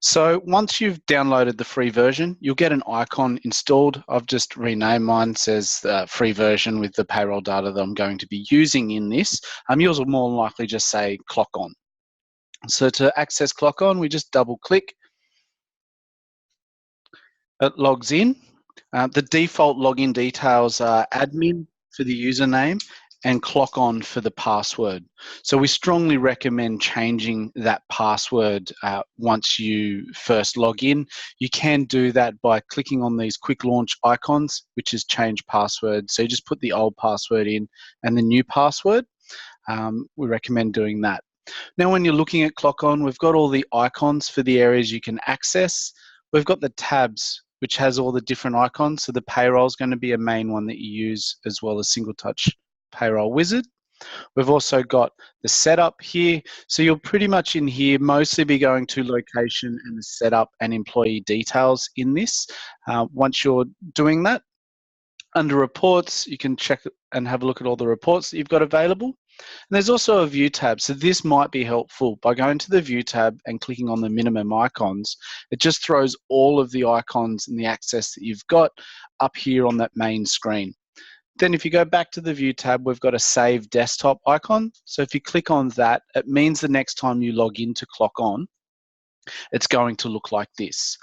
So once you've downloaded the free version, you'll get an icon installed. I've just renamed mine, says free version with the payroll data that I'm going to be using in this. Yours will more than likely just say ClockOn. So to access ClockOn, we just double click. It logs in. The default login details are admin for the username and ClockOn for the password. So we strongly recommend changing that password once you first log in. You can do that by clicking on these quick launch icons, which is change password. So you just put the old password in and the new password. We recommend doing that. Now, when you're looking at ClockOn, we've got all the icons for the areas you can access. We've got the tabs, which has all the different icons. So the payroll is going to be a main one that you use, as well as Single Touch Payroll Wizard. We've also got the setup here. So you'll pretty much in here mostly be going to location and the setup and employee details in this. Once you're doing that, under reports, you can check and have a look at all the reports that you've got available. And there's also a view tab. So this might be helpful by going to the view tab and clicking on the minimum icons. It just throws all of the icons and the access that you've got up here on that main screen. Then if you go back to the view tab, we've got a save desktop icon. So if you click on that, it means the next time you log into ClockOn, it's going to look like this.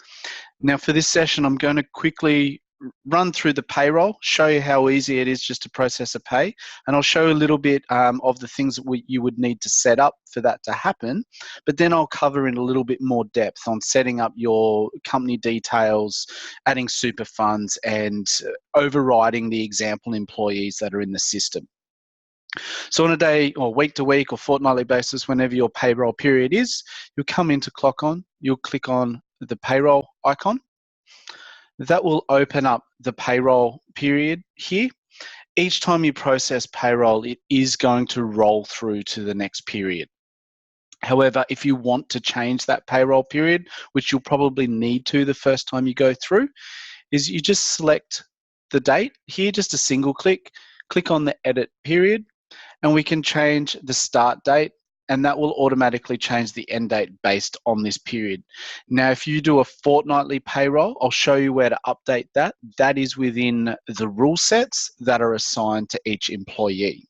Now for this session, I'm going to quickly run through the payroll, show you how easy it is just to process a pay, and I'll show you a little bit of the things that you would need to set up for that to happen, but then I'll cover in a little bit more depth on setting up your company details, adding super funds, and overriding the example employees that are in the system. So on a day or week to week or fortnightly basis, whenever your payroll period is, you'll come into ClockOn, you'll click on the payroll icon. That will open up the payroll period here. Each time you process payroll, it is going to roll through to the next period. However, if you want to change that payroll period, which you'll probably need to the first time you go through, is you just select the date here, just a single click on the edit period, and we can change the start date, and that will automatically change the end date based on this period. Now, if you do a fortnightly payroll, I'll show you where to update that. That is within the rule sets that are assigned to each employee.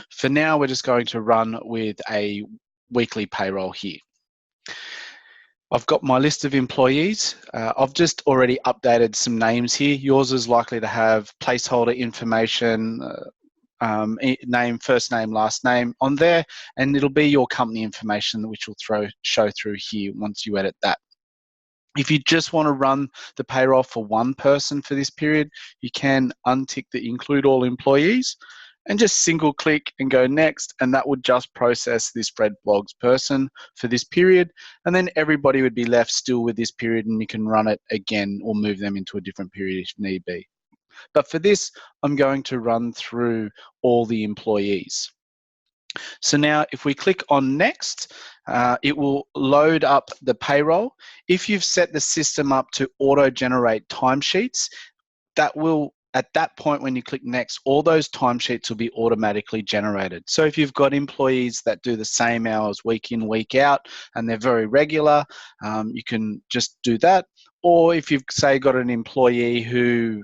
For now, we're just going to run with a weekly payroll here. I've got my list of employees. I've just already updated some names here. Yours is likely to have placeholder information, name, first name, last name on there, and it'll be your company information which will show through here once you edit that. If you just want to run the payroll for one person for this period, you can untick the include all employees and just single click and go next, and that would just process this Fred Blogs person for this period, and then everybody would be left still with this period, and you can run it again or move them into a different period if need be. But for this, I'm going to run through all the employees. So now if we click on next, it will load up the payroll. If you've set the system up to auto-generate timesheets, that will, at that point when you click next, all those timesheets will be automatically generated. So if you've got employees that do the same hours week in, week out, and they're very regular, you can just do that. Or if you've, say, got an employee who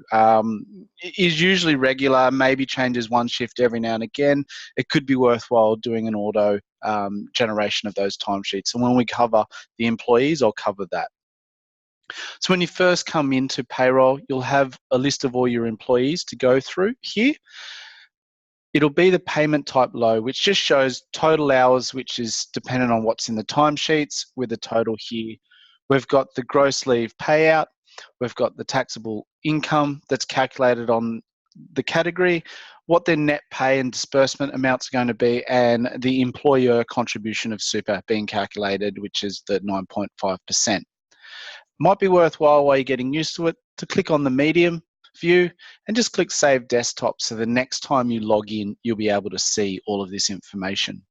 is usually regular, maybe changes one shift every now and again, it could be worthwhile doing an auto generation of those timesheets. And when we cover the employees, I'll cover that. So when you first come into payroll, you'll have a list of all your employees to go through here. It'll be the payment type low, which just shows total hours, which is dependent on what's in the timesheets with the total here. We've got the gross leave payout. We've got the taxable income that's calculated on the category, what their net pay and disbursement amounts are going to be, and the employer contribution of super being calculated, which is the 9.5%. Might be worthwhile while you're getting used to it to click on the medium view and just click Save Desktop, so the next time you log in, you'll be able to see all of this information.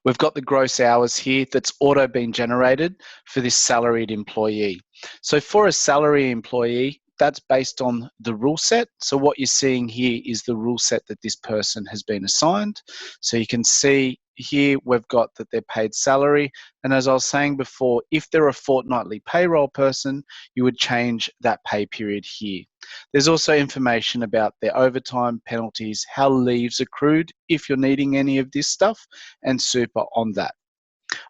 We've got the gross hours here that's auto been generated for this salaried employee. So for a salary employee, that's based on the rule set. So what you're seeing here is the rule set that this person has been assigned. So you can see here we've got that they're paid salary. And as I was saying before, if they're a fortnightly payroll person, you would change that pay period here. There's also information about their overtime penalties, how leave's accrued, if you're needing any of this stuff, and super on that.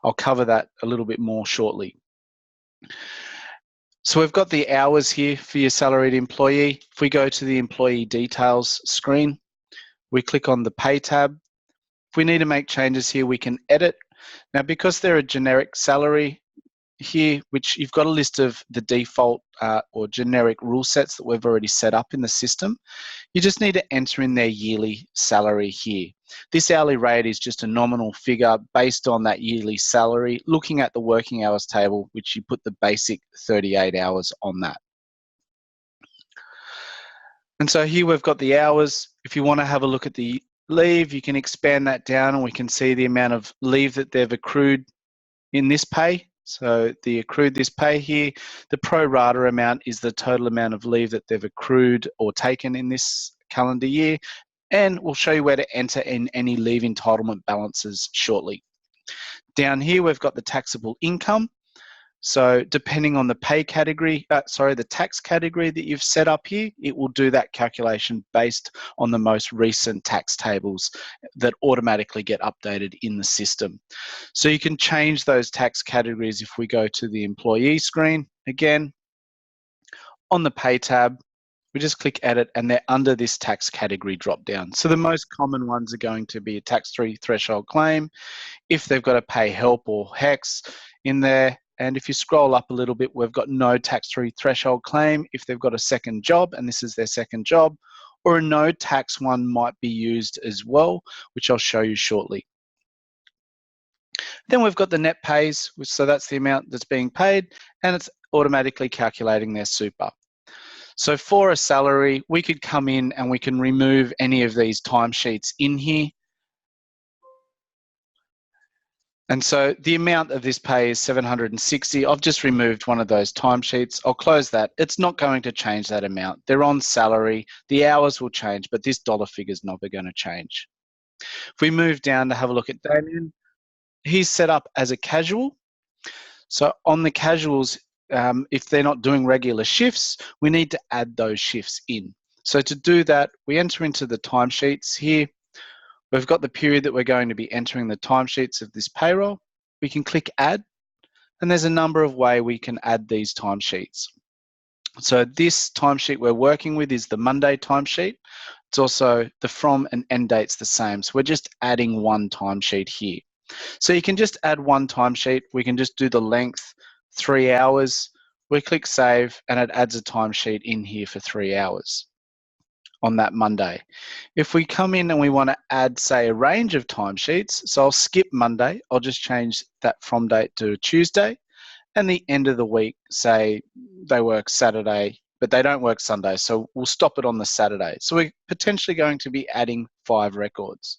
I'll cover that a little bit more shortly. So we've got the hours here for your salaried employee. If we go to the employee details screen, we click on the pay tab. If we need to make changes here, we can edit. Now, because they're a generic salary here, which you've got a list of the default or generic rule sets that we've already set up in the system, you just need to enter in their yearly salary here. This hourly rate is just a nominal figure based on that yearly salary, looking at the working hours table, which you put the basic 38 hours on that. And so here we've got the hours. If you want to have a look at the leave, you can expand that down and we can see the amount of leave that they've accrued in this pay. So the accrued this pay here, the pro rata amount is the total amount of leave that they've accrued or taken in this calendar year. And we'll show you where to enter in any leave entitlement balances shortly. Down here, we've got the taxable income. So depending on the pay category, the tax category that you've set up here, it will do that calculation based on the most recent tax tables that automatically get updated in the system. So you can change those tax categories if we go to the employee screen. Again, on the pay tab, we just click edit and they're under this tax category drop down. So the most common ones are going to be a tax-free threshold claim, if they've got to pay help or HEX in there. And if you scroll up a little bit, we've got no tax-free threshold claim if they've got a second job and this is their second job, or a no tax one might be used as well, which I'll show you shortly. Then we've got the net pays, so that's the amount that's being paid and it's automatically calculating their super. So for a salary, we could come in and we can remove any of these timesheets in here. And so the amount of this pay is $760. I've just removed one of those timesheets. I'll close that. It's not going to change that amount. They're on salary. The hours will change, but this dollar figure is never going to change. If we move down to have a look at Damien, he's set up as a casual. So on the casuals, if they're not doing regular shifts, we need to add those shifts in. So to do that, we enter into the timesheets here. We've got the period that we're going to be entering the timesheets of this payroll. We can click add, and there's a number of ways we can add these timesheets. So this timesheet we're working with is the Monday timesheet. It's also the from and end date's the same. So we're just adding one timesheet here. So you can just add one timesheet. We can just do the length, 3 hours. We click save and it adds a timesheet in here for 3 hours on that Monday. If we come in and we want to add, say, a range of timesheets, so I'll skip Monday. I'll just change that from date to Tuesday. And the end of the week, say they work Saturday, but they don't work Sunday. So we'll stop it on the Saturday. So we're potentially going to be adding 5 records.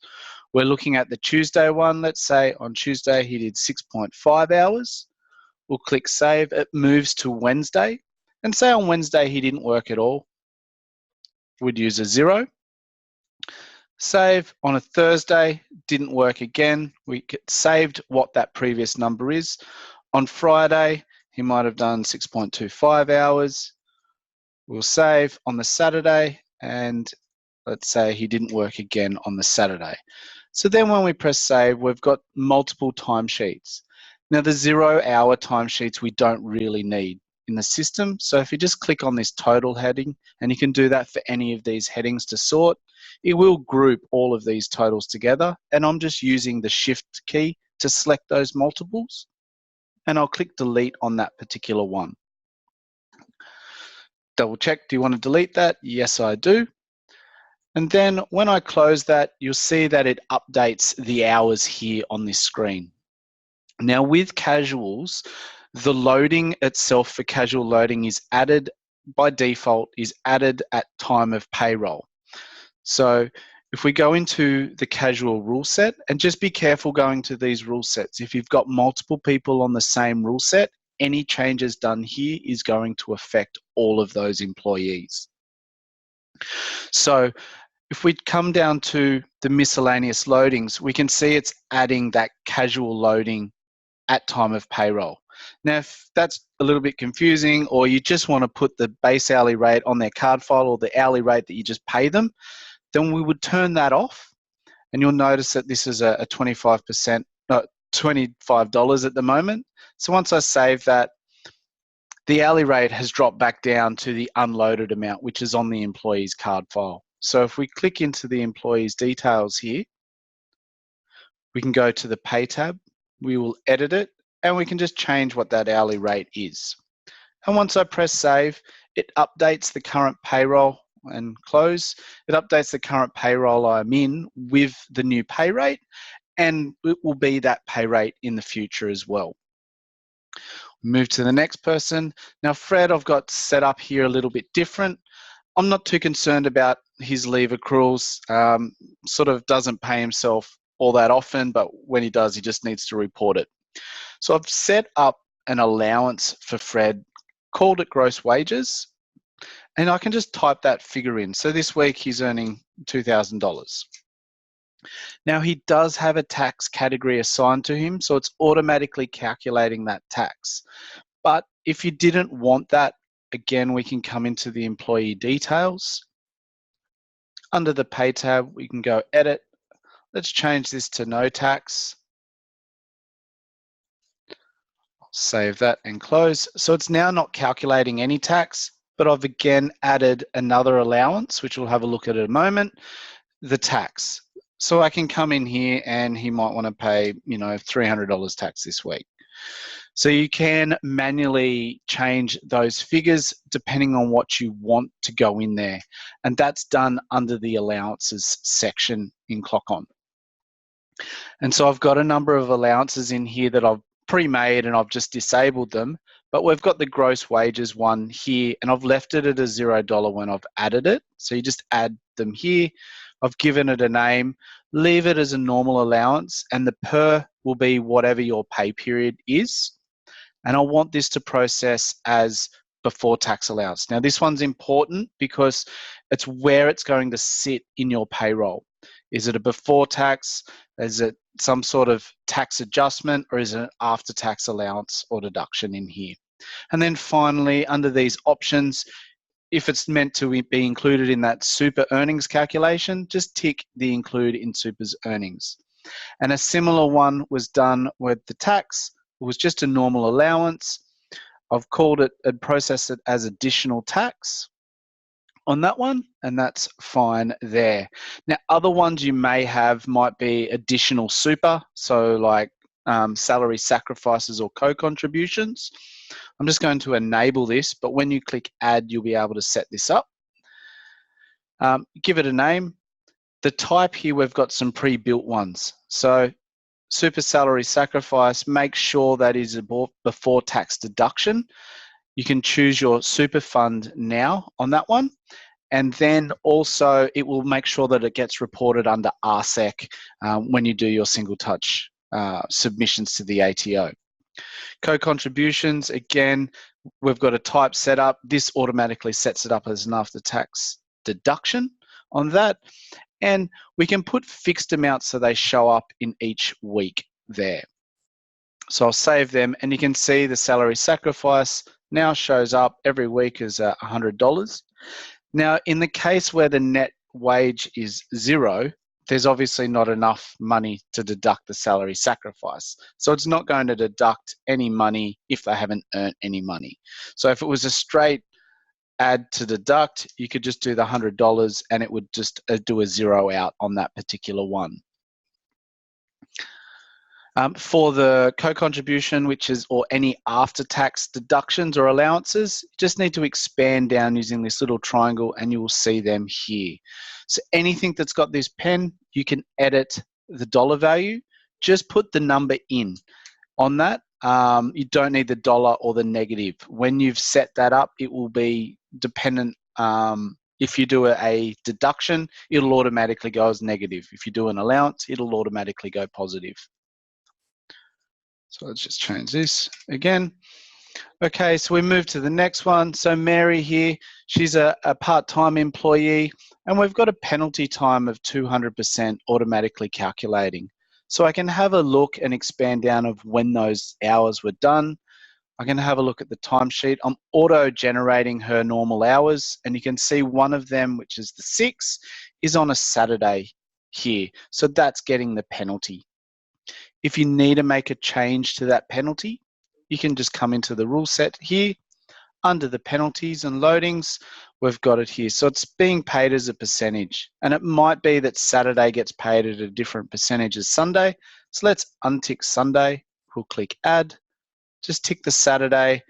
We're looking at the Tuesday one. Let's say on Tuesday he did 6.5 hours. We'll click save. It moves to Wednesday. And say on Wednesday he didn't work at all. We'd use a 0. Save on a Thursday, didn't work again. We get saved what that previous number is. On Friday, he might have done 6.25 hours. We'll save on the Saturday, and let's say he didn't work again on the Saturday. So then when we press save, we've got multiple timesheets. Now the 0-hour timesheets we don't really need in the system. So if you just click on this total heading, and you can do that for any of these headings to sort, it will group all of these totals together. And I'm just using the shift key to select those multiples. And I'll click delete on that particular one. Double check, do you want to delete that? Yes, I do. And then when I close that, you'll see that it updates the hours here on this screen. Now with casuals, the loading itself for casual loading is added by default, is added at time of payroll. So if we go into the casual rule set, and just be careful going to these rule sets. If you've got multiple people on the same rule set, any changes done here is going to affect all of those employees. So If we come down to the miscellaneous loadings, we can see it's adding that casual loading at time of payroll. Now, if that's a little bit confusing, or you just want to put the base hourly rate on their card file or the hourly rate that you just pay them, then we would turn that off. And you'll notice that this is a 25%, no, $25 at the moment. So once I save that, the hourly rate has dropped back down to the unloaded amount, which is on the employee's card file. So if we click into the employee's details here, we can go to the pay tab, we will edit it, and we can just change what that hourly rate is. And once I press save, it updates the current payroll and close. It updates the current payroll I'm in with the new pay rate, and it will be that pay rate in the future as well. Move to the next person. Now, Fred, I've got set up here a little bit different. I'm not too concerned about his leave accruals. Sort of doesn't pay himself all that often, but when he does, he just needs to report it. So I've set up an allowance for Fred, called it gross wages, and I can just type that figure in. So this week he's earning $2,000. Now he does have a tax category assigned to him, so it's automatically calculating that tax. But if you didn't want that, again, we can come into the employee details. Under the pay tab, we can go edit. Let's change this to no tax. Save that and close. So it's now not calculating any tax, but I've again added another allowance, which we'll have a look at in a moment, the tax. So I can come in here and he might want to pay, $300 tax this week. So you can manually change those figures depending on what you want to go in there. And that's done under the allowances section in ClockOn. And so I've got a number of allowances in here that I've pre-made and I've just disabled them, but we've got the gross wages one here and I've left it at a $0 when I've added it. So you just add them here. I've given it a name, leave it as a normal allowance, and the per will be whatever your pay period is. And I want this to process as before tax allowance. Now this one's important because it's where it's going to sit in your payroll. Is it a before tax? Is it some sort of tax adjustment, or is it an after tax allowance or deduction in here? And then finally, under these options, if it's meant to be included in that super earnings calculation, just tick the include in super's earnings. And a similar one was done with the tax. It was just a normal allowance. I've called it and processed it as additional tax on that one, and that's fine there. Now, other ones you may have might be additional super, so like salary sacrifices or co-contributions. I'm just going to enable this, but when you click add, you'll be able to set this up. Give it a name. The type here, we've got some pre-built ones. So super salary sacrifice, make sure that is a before tax deduction. You can choose your super fund now on that one. And then also it will make sure that it gets reported under RSEC when you do your single touch submissions to the ATO. Co-contributions, again, we've got a type set up. This automatically sets it up as an after tax deduction on that. And we can put fixed amounts so they show up in each week there. So I'll save them, and you can see the salary sacrifice now shows up every week as $100. Now, in the case where the net wage is $0, there's obviously not enough money to deduct the salary sacrifice. So it's not going to deduct any money if they haven't earned any money. So if it was a straight add to deduct, you could just do the $100 and it would just do a 0 out on that particular one. For the co-contribution, which is, or any after-tax deductions or allowances, you just need to expand down using this little triangle and you will see them here. So anything that's got this pen, you can edit the dollar value. Just put the number in on that. You don't need the dollar or the negative. When you've set that up, it will be dependent. If you do a deduction, it'll automatically go as negative. If you do an allowance, it'll automatically go positive. So let's just change this again. Okay, so we move to the next one. So Mary here, she's a part-time employee. And we've got a penalty time of 200% automatically calculating. So I can have a look and expand down of when those hours were done. I can have a look at the timesheet. I'm auto-generating her normal hours, and you can see one of them, which is the 6, is on a Saturday here. So that's getting the penalty. If you need to make a change to that penalty, you can just come into the rule set here. Under the penalties and loadings, we've got it here. So it's being paid as a percentage, and it might be that Saturday gets paid at a different percentage as Sunday. So let's untick Sunday. We'll click add, just tick the Saturday,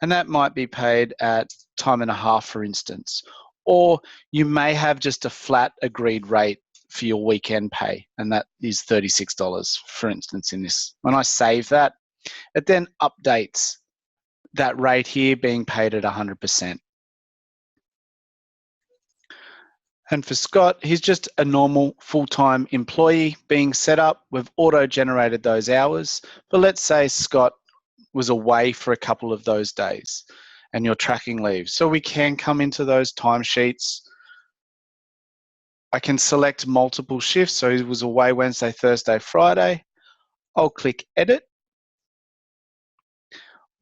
and that might be paid at time and a half, for instance. Or you may have just a flat agreed rate for your weekend pay, and that is $36, for instance, in this. When I save that, it then updates that rate here being paid at 100%. And for Scott, he's just a normal full-time employee being set up. We've auto-generated those hours, but let's say Scott was away for a couple of those days and you're tracking leave. So we can come into those timesheets. I can select multiple shifts. So he was away Wednesday, Thursday, Friday. I'll click edit.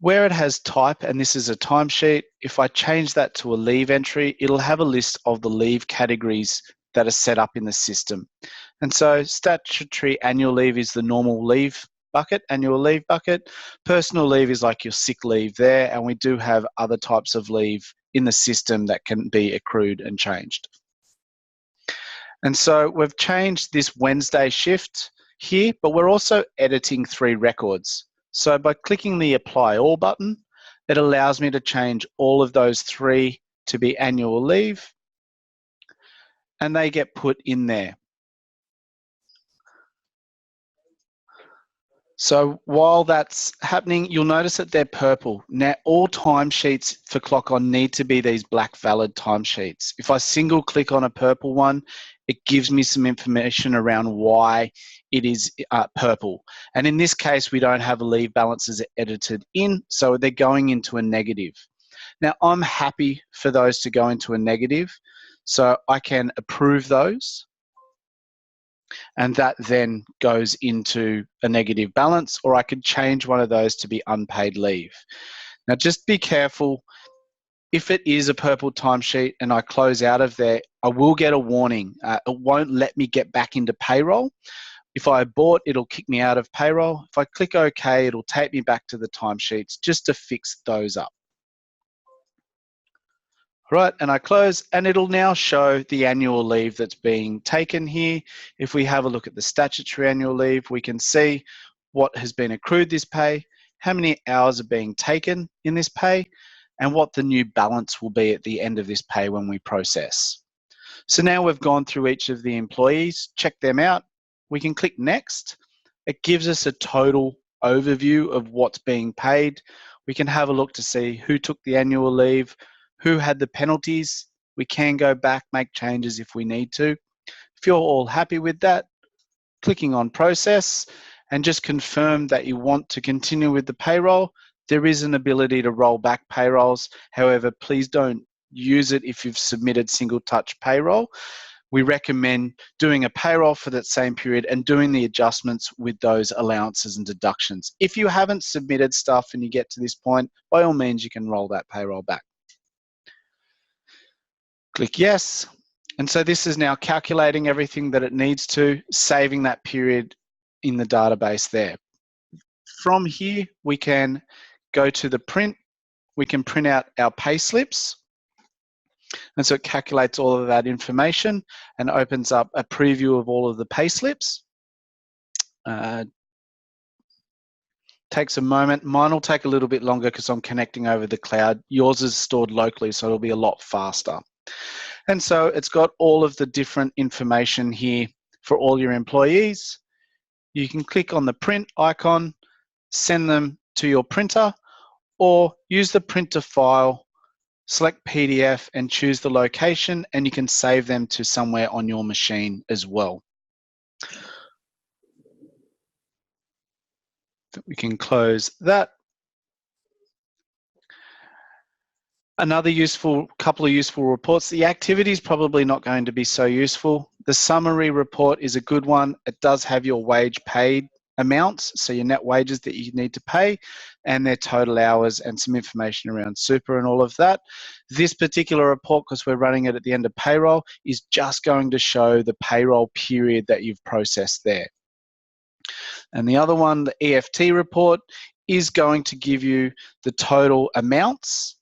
Where it has type, and this is a timesheet, if I change that to a leave entry, it'll have a list of the leave categories that are set up in the system. And so statutory annual leave is the normal leave bucket, annual leave bucket. Personal leave is like your sick leave there, and we do have other types of leave in the system that can be accrued and changed. And so we've changed this Wednesday shift here, but we're also editing 3 records. So by clicking the Apply All button, it allows me to change all of those 3 to be annual leave, and they get put in there. So while that's happening, you'll notice that they're purple. Now, all timesheets for ClockOn need to be these black valid timesheets. If I single click on a purple one, it gives me some information around why it is purple. And in this case, we don't have leave balances edited in, so they're going into a negative. Now, I'm happy for those to go into a negative, so I can approve those, and that then goes into a negative balance, or I could change one of those to be unpaid leave. Now, just be careful. If it is a purple timesheet and I close out of there, I will get a warning. It won't let me get back into payroll. If I abort, it'll kick me out of payroll. If I click OK, it'll take me back to the timesheets just to fix those up. Right, and I close, and it'll now show the annual leave that's being taken here. If we have a look at the statutory annual leave, we can see what has been accrued this pay, how many hours are being taken in this pay, and what the new balance will be at the end of this pay when we process. So now we've gone through each of the employees, check them out. We can click next. It gives us a total overview of what's being paid. We can have a look to see who took the annual leave, who had the penalties. We can go back, make changes if we need to. If you're all happy with that, clicking on process and just confirm that you want to continue with the payroll. There is an ability to roll back payrolls. However, please don't use it if you've submitted single touch payroll. We recommend doing a payroll for that same period and doing the adjustments with those allowances and deductions. If you haven't submitted stuff and you get to this point, by all means, you can roll that payroll back. Click yes. And so this is now calculating everything that it needs to, saving that period in the database there. From here, we can go to the print. We can print out our pay slips. And so it calculates all of that information and opens up a preview of all of the pay slips. Takes a moment. Mine will take a little bit longer because I'm connecting over the cloud. Yours is stored locally, so it'll be a lot faster. And so it's got all of the different information here for all your employees. You can click on the print icon, send them to your printer, or use the printer file, select PDF and choose the location, and you can save them to somewhere on your machine as well. We can close that. Another couple of useful reports. The activity is probably not going to be so useful. The summary report is a good one. It does have your wage paid amounts, so your net wages that you need to pay, and their total hours, and some information around super and all of that. This particular report, because we're running it at the end of payroll, is just going to show the payroll period that you've processed there. And the other one, the EFT report, is going to give you the total amounts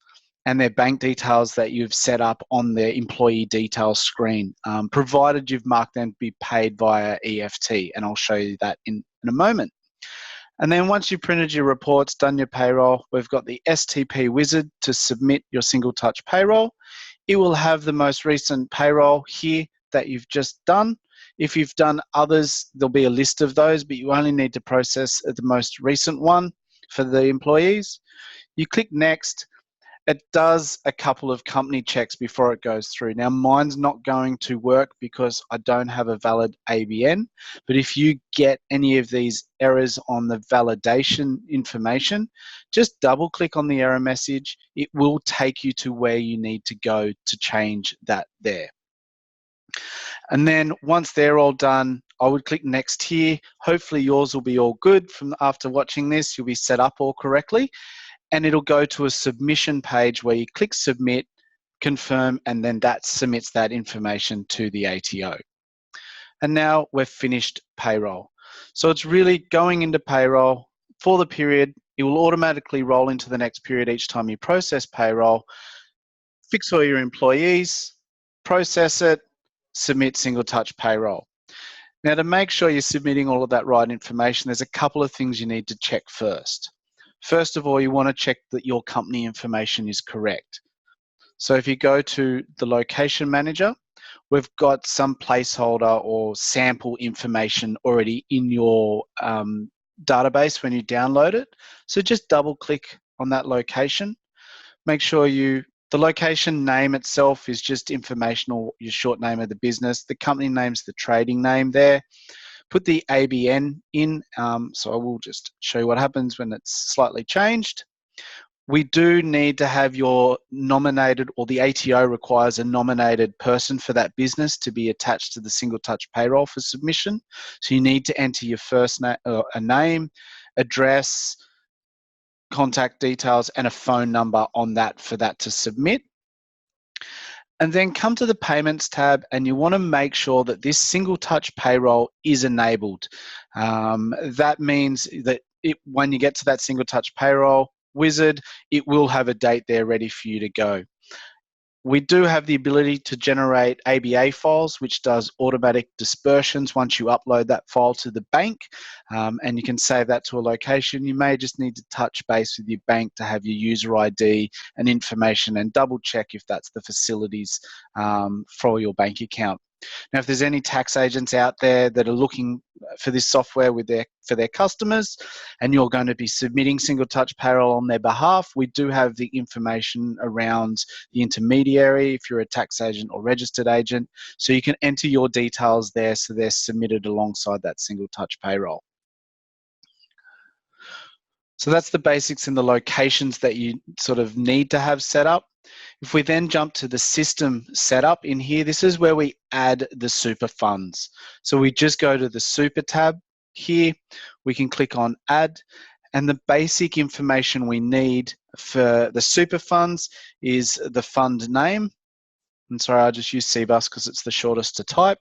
and their bank details that you've set up on their employee details screen, provided you've marked them to be paid via EFT, and I'll show you that in a moment. And then once you've printed your reports, done your payroll, we've got the STP wizard to submit your single touch payroll. It will have the most recent payroll here that you've just done. If you've done others, there'll be a list of those, but you only need to process the most recent one for the employees. You click next. It does a couple of company checks before it goes through. Now, mine's not going to work because I don't have a valid ABN, but if you get any of these errors on the validation information, just double click on the error message. It will take you to where you need to go to change that there. And then once they're all done, I would click next here. Hopefully yours will be all good from after watching this. You'll be set up all correctly. And it'll go to a submission page where you click submit, confirm, and then that submits that information to the ATO. And now we've finished payroll. So it's really going into payroll for the period. It will automatically roll into the next period each time you process payroll, fix all your employees, process it, submit single touch payroll. Now, to make sure you're submitting all of that right information, there's a couple of things you need to check first. First of all, you want to check that your company information is correct. So if you go to the location manager, we've got some placeholder or sample information already in your database when you download it. So just double click on that location. Make sure the location name itself is just informational, your short name of the business. The company name's the trading name there. Put the ABN in, so I will just show you what happens when it's slightly changed. We do need to have your nominated, or the ATO requires a nominated person for that business to be attached to the single touch payroll for submission. So you need to enter your first name, a name, address, contact details, and a phone number on that for that to submit. And then come to the payments tab, and you want to make sure that this single touch payroll is enabled. That means that when you get to that single touch payroll wizard, it will have a date there ready for you to go. We do have the ability to generate ABA files, which does automatic dispersions once you upload that file to the bank, and you can save that to a location. You may just need to touch base with your bank to have your user ID and information, and double check if that's the facilities for your bank account. Now, if there's any tax agents out there that are looking for this software for their customers, and you're going to be submitting single touch payroll on their behalf, we do have the information around the intermediary if you're a tax agent or registered agent, so you can enter your details there so they're submitted alongside that single touch payroll. So that's the basics and the locations that you sort of need to have set up. If we then jump to the system setup in here, this is where we add the super funds. So we just go to the super tab here, we can click on add, and the basic information we need for the super funds is the fund name. I'm sorry, I'll just use CBUS because it's the shortest to type.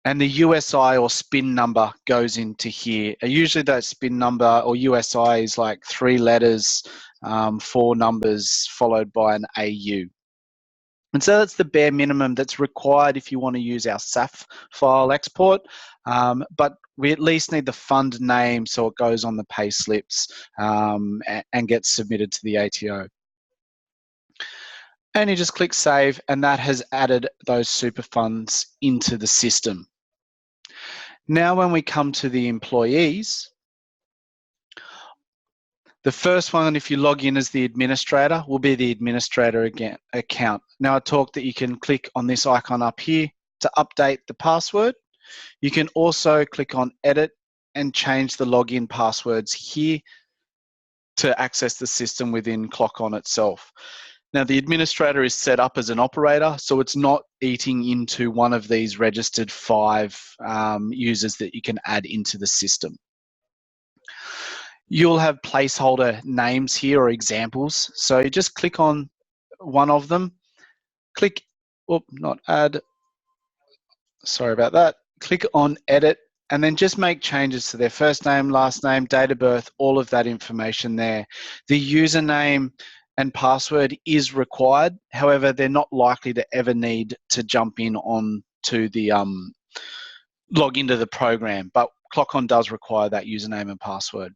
And the USI or SPIN number goes into here. Usually that SPIN number or USI is like 3 letters, 4 numbers followed by an AU. And so that's the bare minimum that's required if you want to use our SAF file export, but we at least need the fund name so it goes on the pay slips and gets submitted to the ATO. And you just click save, and that has added those super funds into the system. Now when we come to the employees, the first one, if you log in as the administrator, will be the administrator account. Now I talked that you can click on this icon up here to update the password. You can also click on edit and change the login passwords here to access the system within ClockOn itself. Now, the administrator is set up as an operator, so it's not eating into one of these registered 5 users that you can add into the system. You'll have placeholder names here or examples. So you just click on one of them, click, not add, sorry about that. Click on edit, and then just make changes to their first name, last name, date of birth, all of that information there. The username and password is required. However, they're not likely to ever need to jump in on to the log into the program, but ClockOn does require that username and password.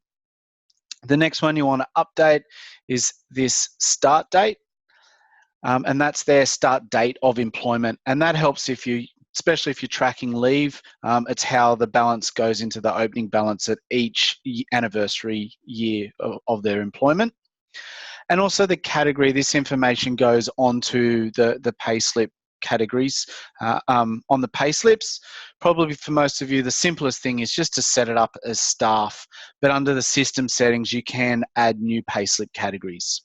The next one you want to update is this start date, and that's their start date of employment, and that helps if you, especially if you're tracking leave. It's how the balance goes into the opening balance at each anniversary year of their employment. And also the category, this information goes onto the payslip categories on the payslips. Probably for most of you, the simplest thing is just to set it up as staff, but under the system settings, you can add new payslip categories.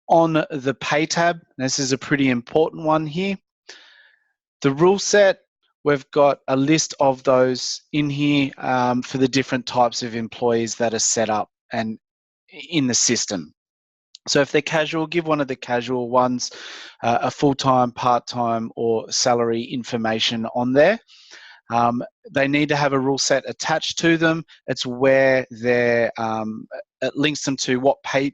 On the pay tab, this is a pretty important one here. The rule set, we've got a list of those in here for the different types of employees that are set up and in the system. So if they're casual, give one of the casual ones a full-time, part-time, or salary information on there. They need to have a rule set attached to them. It's where they're, it links them to what pay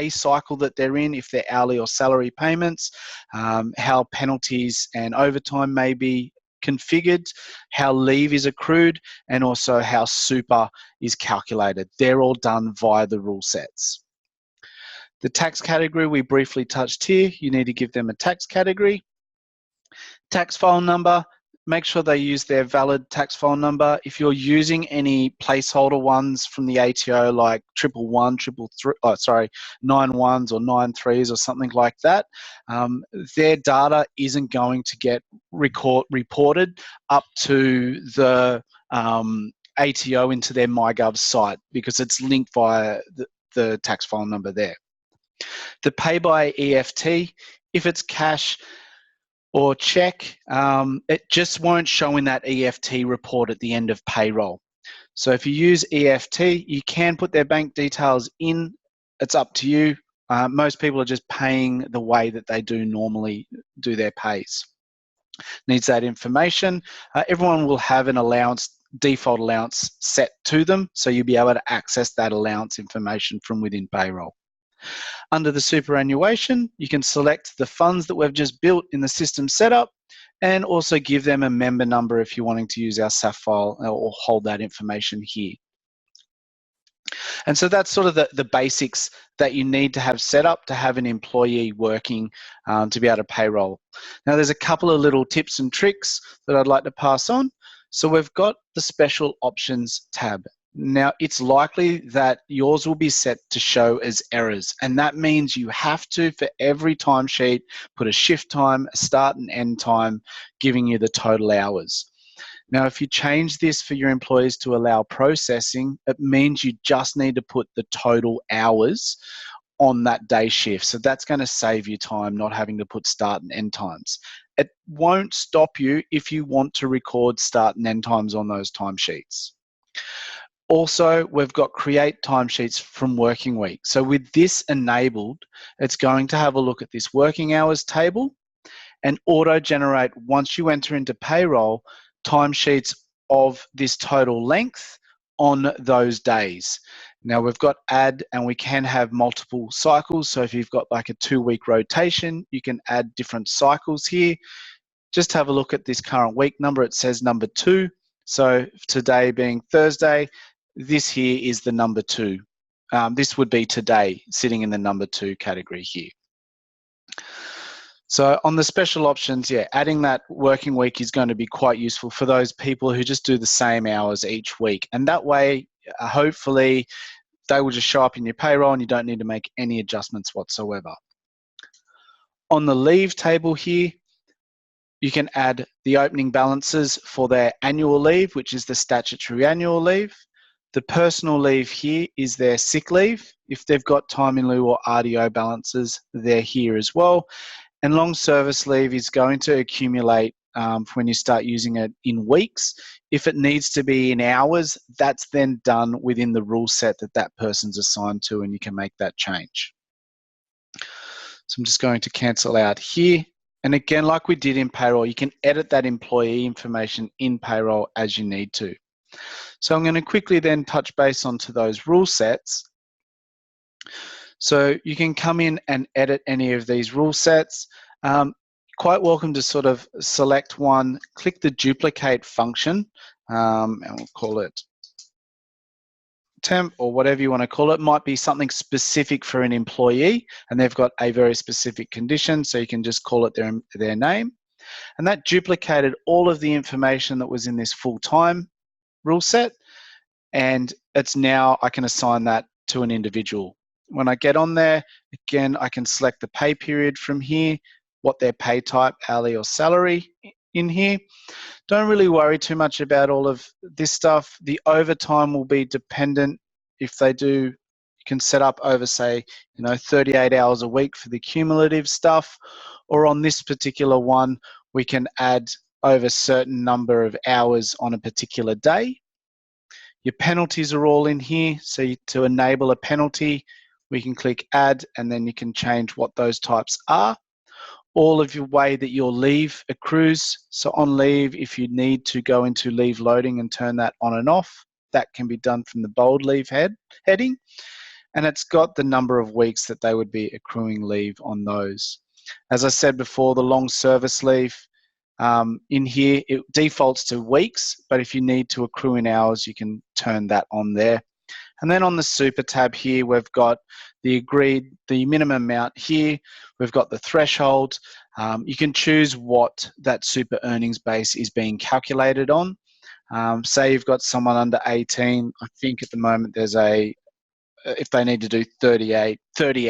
cycle that they're in, if they're hourly or salary payments, how penalties and overtime may be configured, how leave is accrued, and also how super is calculated. They're all done via the rule sets. The tax category we briefly touched here. You need to give them a tax category. Tax file number, make sure they use their valid tax file number. If you're using any placeholder ones from the ATO like 111, 91s or 93s or something like that, their data isn't going to get reported up to the ATO into their MyGov site because it's linked via the tax file number there. The pay by EFT, if it's cash or check, it just won't show in that EFT report at the end of payroll. So if you use EFT, you can put their bank details in. It's up to you. Most people are just paying the way that they do normally do their pays. Needs that information. Everyone will have an allowance, default allowance set to them, so you'll be able to access that allowance information from within payroll. Under the superannuation, you can select the funds that we've just built in the system setup and also give them a member number if you're wanting to use our SAF file or hold that information here. And so that's sort of the basics that you need to have set up to have an employee working to be able to payroll. Now there's a couple of little tips and tricks that I'd like to pass on. So we've got the special options tab. Now, it's likely that yours will be set to show as errors, and that means you have to, for every timesheet, put a shift time, a start and end time, giving you the total hours. Now, if you change this for your employees to allow processing, it means you just need to put the total hours on that day shift. So that's going to save you time not having to put start and end times. It won't stop you if you want to record start and end times on those timesheets. Also, we've got create timesheets from working week. So with this enabled, it's going to have a look at this working hours table and auto-generate, once you enter into payroll, timesheets of this total length on those days. Now we've got add, and we can have multiple cycles. So if you've got like a 2-week rotation, you can add different cycles here. Just have a look at this current week number. It says number 2. So today being Thursday, this here is the number 2. This would be today, sitting in the number 2 category here. So on the special options, yeah, adding that working week is going to be quite useful for those people who just do the same hours each week. And that way, hopefully, they will just show up in your payroll and you don't need to make any adjustments whatsoever. On the leave table here, you can add the opening balances for their annual leave, which is the statutory annual leave. The personal leave here is their sick leave. If they've got time in lieu or RDO balances, they're here as well. And long service leave is going to accumulate when you start using it in weeks. If it needs to be in hours, that's then done within the rule set that that person's assigned to, and you can make that change. So I'm just going to cancel out here. And again, like we did in payroll, you can edit that employee information in payroll as you need to. So I'm going to quickly then touch base onto those rule sets. So you can come in and edit any of these rule sets. Quite welcome to sort of select one, click the duplicate function, and we'll call it temp or whatever you want to call it. Might be something specific for an employee and they've got a very specific condition, so you can just call it their name. And that duplicated all of the information that was in this full-time rule set, and it's now I can assign that to an individual. When I get on there, again, I can select the pay period from here, what their pay type, hourly or salary in here. Don't really worry too much about all of this stuff. The overtime will be dependent. If they do, you can set up over, say, 38 hours a week for the cumulative stuff, or on this particular one, we can add over a certain number of hours on a particular day. Your penalties are all in here. So to enable a penalty, we can click add, and then you can change what those types are. All of your way that your leave accrues. So on leave, if you need to go into leave loading and turn that on and off, that can be done from the bold leave heading. And it's got the number of weeks that they would be accruing leave on those. As I said before, the long service leave, in here, it defaults to weeks, but if you need to accrue in hours, you can turn that on there. And then on the super tab here, we've got the minimum amount here. We've got the threshold. You can choose what that super earnings base is being calculated on. Say you've got someone under 18, I think at the moment there's if they need to do 30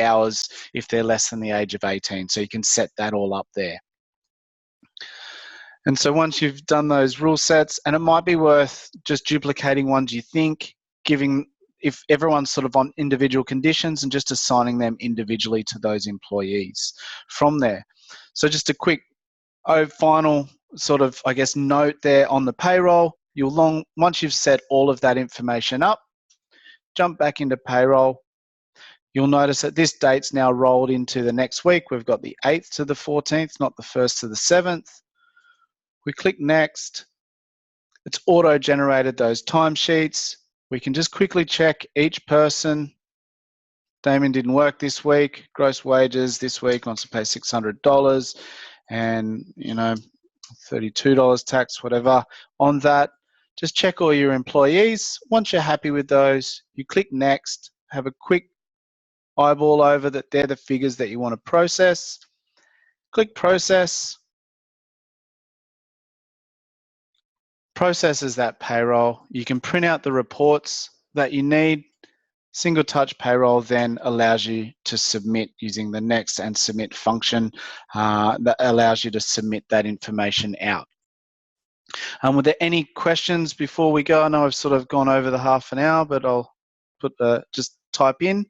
hours if they're less than the age of 18. So you can set that all up there. And so once you've done those rule sets, and it might be worth just duplicating ones you think, if everyone's sort of on individual conditions, and just assigning them individually to those employees from there. So just a quick final sort of, I guess, note there on the payroll. Once you've set all of that information up, jump back into payroll. You'll notice that this date's now rolled into the next week. We've got the 8th to the 14th, not the 1st to the 7th. We click next. It's auto-generated those timesheets. We can just quickly check each person. Damien didn't work this week. Gross wages this week wants to pay $600 and, $32 tax, whatever. On that, just check all your employees. Once you're happy with those, you click next, have a quick eyeball over that they're the figures that you want to process. Click process. Processes that payroll. You can print out the reports that you need. Single Touch Payroll then allows you to submit using the next and submit function that allows you to submit that information out. Were there any questions before we go? I know I've sort of gone over the half an hour, but I'll just type in.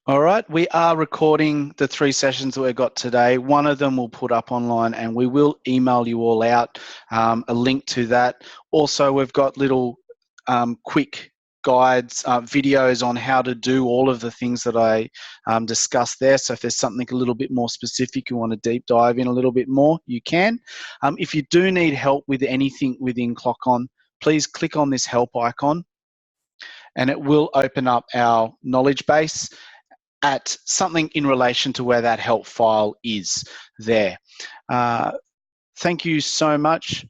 All right, we are recording the 3 sessions that we've got today. One of them we'll put up online, and we will email you all out a link to that. Also, we've got little quick guides, videos on how to do all of the things that I discussed there. So if there's something a little bit more specific you want to deep dive in a little bit more, you can. If you do need help with anything within ClockOn, please click on this help icon, and it will open up our knowledge base at something in relation to where that help file is there. Thank you so much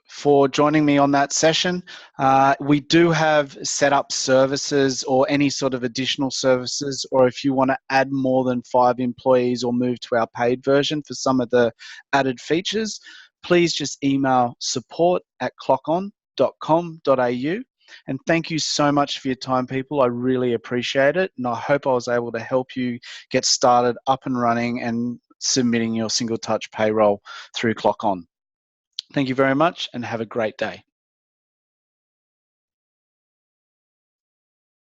for joining me on that session. We do have set up services or any sort of additional services, or if you want to add more than 5 employees or move to our paid version for some of the added features, please just email support@clockon.com.au. And thank you so much for your time, people. I really appreciate it. And I hope I was able to help you get started up and running and submitting your single touch payroll through ClockOn. Thank you very much and have a great day.